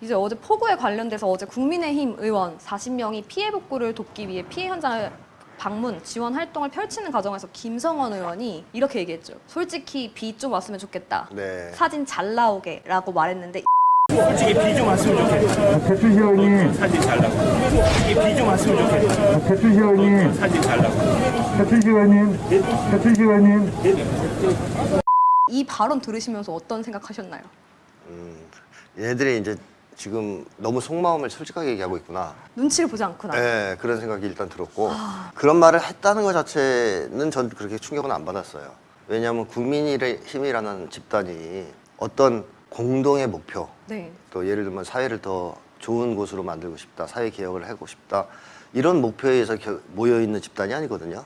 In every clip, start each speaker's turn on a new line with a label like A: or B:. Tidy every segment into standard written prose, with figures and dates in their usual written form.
A: 이제 어제 폭우에 관련돼서 어제 국민의힘 의원 40명이 피해 복구를 돕기 위해 피해 현장을 방문, 지원 활동을 펼치는 과정에서 김성원 의원이 이렇게 얘기했죠. 솔직히 비 좀 왔으면 좋겠다.
B: 네.
A: 사진 잘 나오게 라고 말했는데
C: 솔직히 비 좀 왔으면 좋겠다.
D: 대출 시원님,
C: 사진 잘 나고. 솔직히 비 좀 왔으면 좋겠다.
D: 대출 시원님,
C: 사진 잘 나고.
D: 대출 시원님, 대출 시원님.
A: 이 발언 들으시면서 어떤 생각하셨나요?
B: 얘들이 이제 지금 너무 속마음을 솔직하게 얘기하고 있구나.
A: 눈치를 보지 않구나.
B: 네, 그런 생각이 일단 들었고 그런 말을 했다는 것 자체는 전 그렇게 충격은 안 받았어요. 왜냐하면 국민의힘이라는 집단이 어떤 공동의 목표,
A: 네.
B: 또 예를 들면 사회를 더 좋은 곳으로 만들고 싶다, 사회 개혁을 하고 싶다 이런 목표에 의해서 모여 있는 집단이 아니거든요.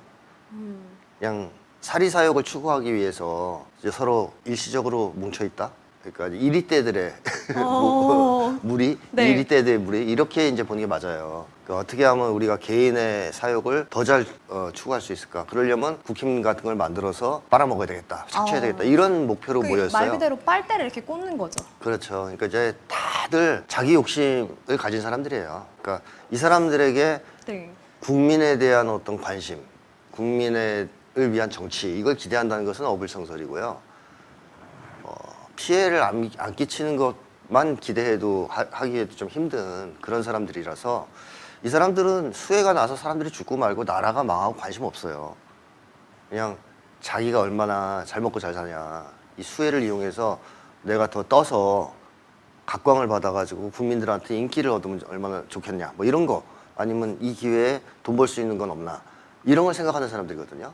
B: 그냥 사리사욕을 추구하기 위해서 이제 서로 일시적으로 뭉쳐 있다. 그러니까 이리떼들의 무리,
A: 네.
B: 이리떼들의 무리 이렇게 이제 보는 게 맞아요. 그러니까 어떻게 하면 우리가 개인의 사욕을 더 잘 추구할 수 있을까? 그러려면 국힘 같은 걸 만들어서 빨아먹어야 되겠다, 착취해야 되겠다 이런 목표로
A: 그
B: 모였어요.
A: 말 그대로 빨대를 이렇게 꽂는 거죠.
B: 그렇죠. 그러니까 이제 다들 자기 욕심을 가진 사람들이에요. 그러니까 이 사람들에게
A: 네.
B: 국민에 대한 어떤 관심, 국민을 위한 정치 이걸 기대한다는 것은 어불성설이고요. 피해를 안 끼치는 것만 기대해도 하기에도 좀 힘든 그런 사람들이라서 이 사람들은 수해가 나서 사람들이 죽고 말고 나라가 망하고 관심 없어요. 그냥 자기가 얼마나 잘 먹고 잘 사냐, 이 수해를 이용해서 내가 더 떠서 각광을 받아가지고 국민들한테 인기를 얻으면 얼마나 좋겠냐, 뭐 이런 거, 아니면 이 기회에 돈 벌 수 있는 건 없나, 이런 걸 생각하는 사람들이거든요.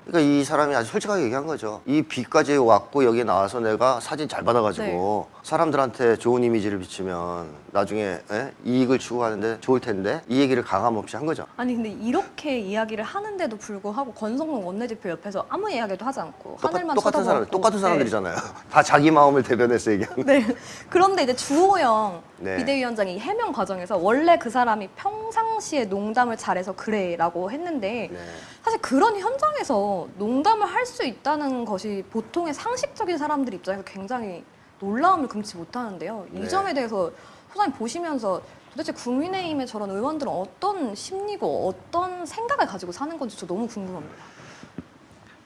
B: 그러니까 이 사람이 아주 솔직하게 얘기한 거죠. 이 비까지 왔고 여기에 나와서 내가 사진 잘 받아가지고 사람들한테 좋은 이미지를 비치면 나중에 이익을 추구하는데 좋을 텐데, 이 얘기를 가감 없이 한 거죠.
A: 아니 근데 이렇게 이야기를 하는데도 불구하고 권성동 원내대표 옆에서 아무 이야기도 하지 않고 하늘만
B: 똑같은 사람,
A: 쳐다보고
B: 똑같은
A: 네.
B: 사람들이잖아요. 다 자기 마음을 대변해서 얘기하는.
A: 네. 그런데 이제 주호영
B: 네.
A: 비대위원장이 해명 과정에서 원래 그 사람이 평상시에 농담을 잘해서 그래라고 했는데
B: 네.
A: 사실 그런 현장에서 농담을 할 수 있다는 것이 보통의 상식적인 사람들 입장에서 굉장히 놀라움을 금치 못하는데요. 이
B: 네.
A: 점에 대해서 소장님 보시면서 도대체 국민의힘의 저런 의원들은 어떤 심리고 어떤 생각을 가지고 사는 건지 저 너무 궁금합니다.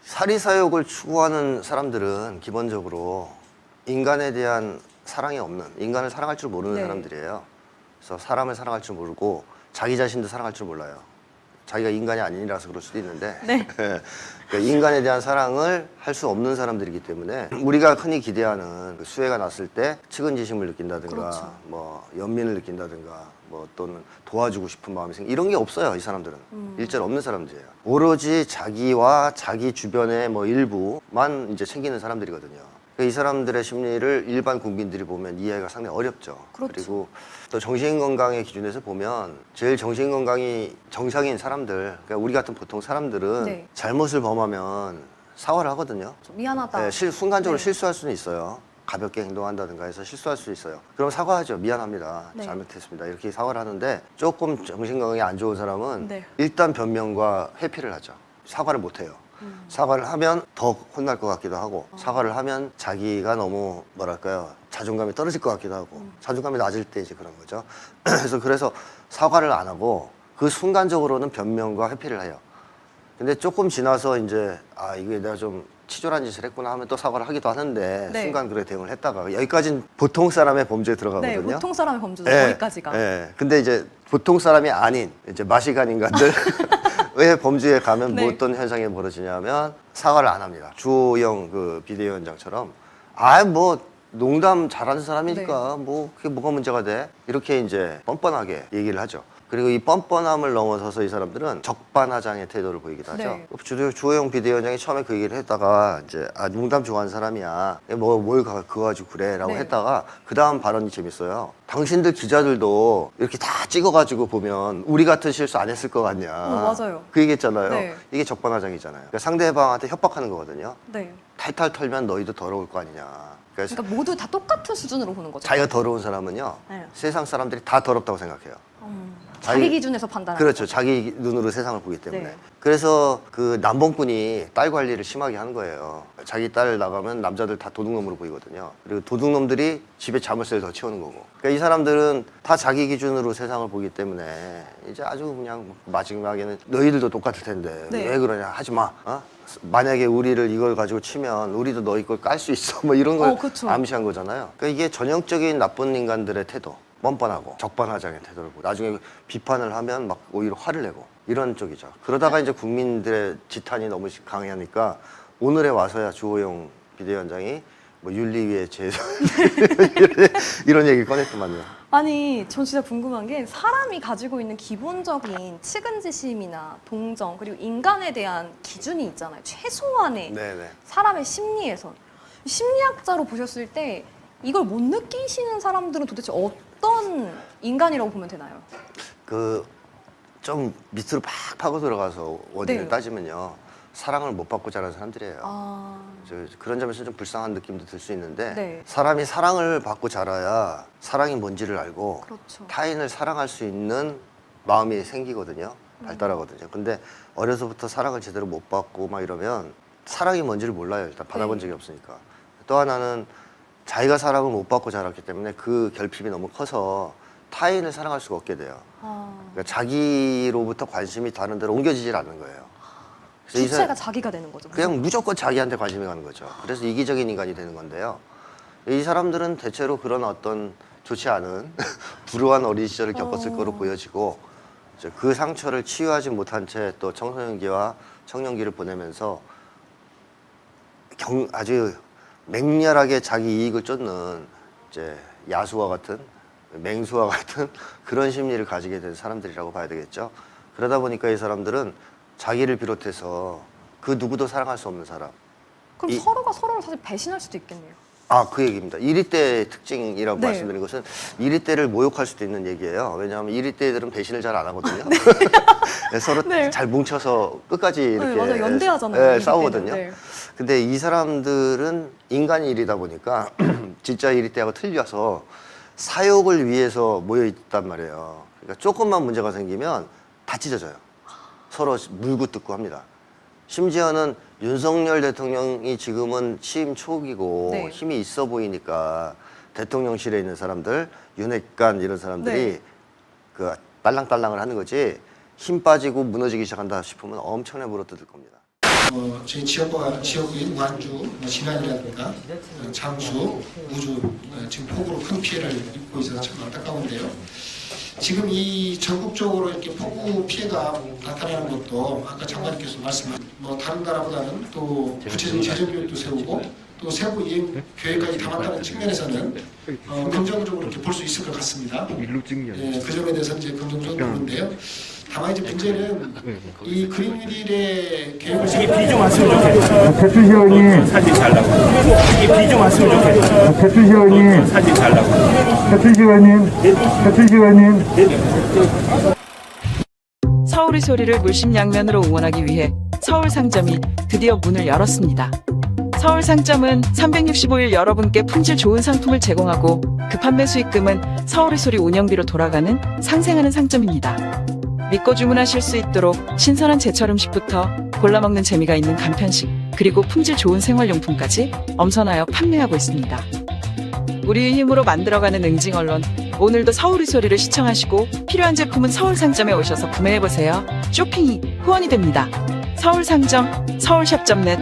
B: 사리사욕을 추구하는 사람들은 기본적으로 인간에 대한 사랑이 없는, 인간을 사랑할 줄 모르는
A: 네.
B: 사람들이에요. 그래서 사람을 사랑할 줄 모르고 자기 자신도 사랑할 줄 몰라요. 자기가 인간이 아니라서 그럴 수도 있는데
A: 네.
B: 그러니까 인간에 대한 사랑을 할 수 없는 사람들이기 때문에 우리가 흔히 기대하는 그 수해가 났을 때 측은지심을 느낀다든가,
A: 그렇죠.
B: 뭐 연민을 느낀다든가, 뭐 또는 도와주고 싶은 마음이 이런 게 없어요. 이 사람들은 일절 없는 사람들이에요. 오로지 자기와 자기 주변의 뭐 일부만 이제 챙기는 사람들이거든요. 이 사람들의 심리를 일반 국민들이 보면 이해가 상당히 어렵죠.
A: 그렇죠.
B: 그리고 또 정신건강의 기준에서 보면 제일 정신건강이 정상인 사람들, 그러니까 우리 같은 보통 사람들은
A: 네.
B: 잘못을 범하면 사과를 하거든요.
A: 미안하다.
B: 네, 순간적으로
A: 네.
B: 실수할 수는 있어요. 가볍게 행동한다든가 해서 실수할 수 있어요. 그럼 사과하죠. 미안합니다.
A: 네.
B: 잘못했습니다. 이렇게 사과를 하는데 조금 정신건강이 안 좋은 사람은
A: 네.
B: 일단 변명과 회피를 하죠. 사과를 못 해요. 사과를 하면 더 혼날 것 같기도 하고, 사과를 하면 자기가 너무 뭐랄까요, 자존감이 떨어질 것 같기도 하고, 자존감이 낮을 때 이제 그런 거죠. 그래서 사과를 안 하고 그 순간적으로는 변명과 회피를 해요. 근데 조금 지나서 이제 이게 내가 좀 치졸한 짓을 했구나 하면 또 사과를 하기도 하는데
A: 네.
B: 순간 그래 대응을 했다가 여기까지는 보통 사람의 범죄에 들어가거든요.
A: 네, 보통 사람의 범죄죠.
B: 예,
A: 거기까지가.
B: 예. 근데 이제 보통 사람이 아닌 이제 마시간 인간들 왜 범죄에 가면
A: 네.
B: 뭐 어떤 현상이 벌어지냐면 사과를 안 합니다. 주호영 그 비대위원장처럼 뭐 농담 잘하는 사람이니까
A: 네.
B: 뭐 그게 뭐가 문제가 돼? 이렇게 이제 뻔뻔하게 얘기를 하죠. 그리고 이 뻔뻔함을 넘어서서 이 사람들은 적반하장의 태도를 보이기도 하죠.
A: 네.
B: 주호영 비대위원장이 처음에 그 얘기를 했다가 이제 농담 좋아하는 사람이야. 뭘 그거 가지고 그래라고
A: 네.
B: 했다가 그 다음 발언이 재밌어요. 당신들 기자들도 이렇게 다 찍어가지고 보면 우리 같은 실수 안 했을 것 같냐.
A: 맞아요.
B: 그 얘기했잖아요.
A: 네.
B: 이게 적반하장이잖아요. 그러니까 상대방한테 협박하는 거거든요.
A: 네.
B: 탈탈 털면 너희도 더러울 거 아니냐. 그래서
A: 그러니까 모두 다 똑같은 수준으로 보는 거죠.
B: 자기가 더러운 사람은요,
A: 네.
B: 세상 사람들이 다 더럽다고 생각해요.
A: 자기 기준에서 판단하는
B: 그렇죠.
A: 거죠.
B: 자기 눈으로 세상을 보기 때문에.
A: 네.
B: 그래서 그 남봉꾼이 딸 관리를 심하게 하는 거예요. 자기 딸 나가면 남자들 다 도둑놈으로 보이거든요. 그리고 도둑놈들이 집에 자물쇠를 더 채우는 거고. 그러니까 이 사람들은 다 자기 기준으로 세상을 보기 때문에 이제 아주 그냥 마지막에는 너희들도 똑같을 텐데
A: 네.
B: 왜 그러냐 하지 마. 어? 만약에 우리를 이걸 가지고 치면 우리도 너희 걸 깔 수 있어. 뭐 이런 걸
A: 그쵸.
B: 암시한 거잖아요. 그러니까 이게 전형적인 나쁜 인간들의 태도. 뻔뻔하고 적반하장의 태도를 보고 나중에 비판을 하면 막 오히려 화를 내고 이런 쪽이죠. 그러다가 이제 국민들의 지탄이 너무 강하니까 오늘에 와서야 주호영 비대위원장이 뭐 윤리위에 제소 이런 얘기 꺼냈더만요.
A: 아니, 전 진짜 궁금한 게 사람이 가지고 있는 기본적인 측은지심이나 동정 그리고 인간에 대한 기준이 있잖아요. 최소한의
B: 네네.
A: 사람의 심리에선 심리학자로 보셨을 때 이걸 못 느끼시는 사람들은 도대체 어떤 인간이라고 보면 되나요?
B: 그 좀 밑으로 팍 파고 들어가서 원인을
A: 네.
B: 따지면요. 사랑을 못 받고 자란 사람들이에요.
A: 아,
B: 그런 점에서 좀 불쌍한 느낌도 들 수 있는데
A: 네.
B: 사람이 사랑을 받고 자라야 사랑이 뭔지를 알고
A: 그렇죠.
B: 타인을 사랑할 수 있는 마음이 생기거든요. 발달하거든요. 근데 어려서부터 사랑을 제대로 못 받고 막 이러면 사랑이 뭔지를 몰라요. 일단 받아본
A: 네.
B: 적이 없으니까. 또 하나는 자기가 사랑을 못 받고 자랐기 때문에 그 결핍이 너무 커서 타인을 사랑할 수가 없게 돼요.
A: 아,
B: 그러니까 자기로부터 관심이 다른 데로 옮겨지질 않는 거예요. 그래서 이
A: 주체가 자기가 되는 거죠.
B: 그냥 무조건 자기한테 관심이 가는 거죠. 그래서 이기적인 인간이 되는 건데요. 이 사람들은 대체로 그런 어떤 좋지 않은 불우한 어린 시절을 겪었을 거로 보여지고 이제 그 상처를 치유하지 못한 채 또 청소년기와 청년기를 보내면서 아주 맹렬하게 자기 이익을 쫓는 이제 야수와 같은 맹수와 같은 그런 심리를 가지게 된 사람들이라고 봐야 되겠죠. 그러다 보니까 이 사람들은 자기를 비롯해서 그 누구도 사랑할 수 없는 사람.
A: 그럼
B: 이-
A: 서로가 서로를 사실 배신할 수도 있겠네요.
B: 아, 그 얘기입니다. 1위대의 특징이라고
A: 네.
B: 말씀드린 것은 1위대를 모욕할 수도 있는 얘기예요. 왜냐하면 1위대들은 배신을 잘 안 하거든요. 서로
A: 네.
B: 잘 뭉쳐서 끝까지 이렇게
A: 맞아요. 연대하잖아요.
B: 예,
A: 1위대는.
B: 싸우거든요.
A: 네.
B: 근데 이 사람들은 인간이 1이다 보니까 진짜 1위대하고 틀려서 사욕을 위해서 모여 있단 말이에요. 그러니까 조금만 문제가 생기면 다 찢어져요. 서로 물고 뜯고 합니다. 심지어는 윤석열 대통령이 지금은 취임 초기고
A: 네.
B: 힘이 있어 보이니까 대통령실에 있는 사람들, 윤핵관 이런 사람들이
A: 네.
B: 그 딸랑딸랑을 하는 거지 힘 빠지고 무너지기 시작한다 싶으면 엄청나게 물어뜯을 겁니다.
E: 저희 지역구인 완주, 진안이라든가 장수, 우주 지금 폭우로 큰 피해를 입고 있어서 참 안타까운데요. 지금 이 전국적으로 이렇게 폭우 피해가 나타나는 것도 아까 장관님께서 말씀한 다른 나라보다는 또 구체적인 재정 계획도 세우고 또 세부 이행 계획까지 담았다는 측면에서는 긍정적으로 이렇게 볼 수 있을 것 같습니다. 예, 그 점에 대해서 이제 긍정적으로 보는데요. 다만 이제 문제는 이 그린닐의 계획을
C: 이게 비 좀 왔으면 좋겠다.
D: 배추시 의원님,
C: 사진 잘 나고. 이게 비 좀 왔으면 좋겠다.
D: 배추시 의원님,
C: 사진 잘 나고.
D: 배추시 의원님, 배추시 의원님.
F: 서울의 소리를 물심양면으로 응원하기 위해 서울상점이 드디어 문을 열었습니다. 서울상점은 365일 여러분께 품질 좋은 상품을 제공하고 그 판매 수익금은 서울의 소리 운영비로 돌아가는 상생하는 상점입니다. 믿고 주문하실 수 있도록 신선한 제철 음식부터 골라먹는 재미가 있는 간편식, 그리고 품질 좋은 생활용품까지 엄선하여 판매하고 있습니다. 우리의 힘으로 만들어가는 응징언론, 오늘도 서울의 소리를 시청하시고 필요한 제품은 서울상점에 오셔서 구매해보세요. 쇼핑이 후원이 됩니다. 서울상점, 서울샵.net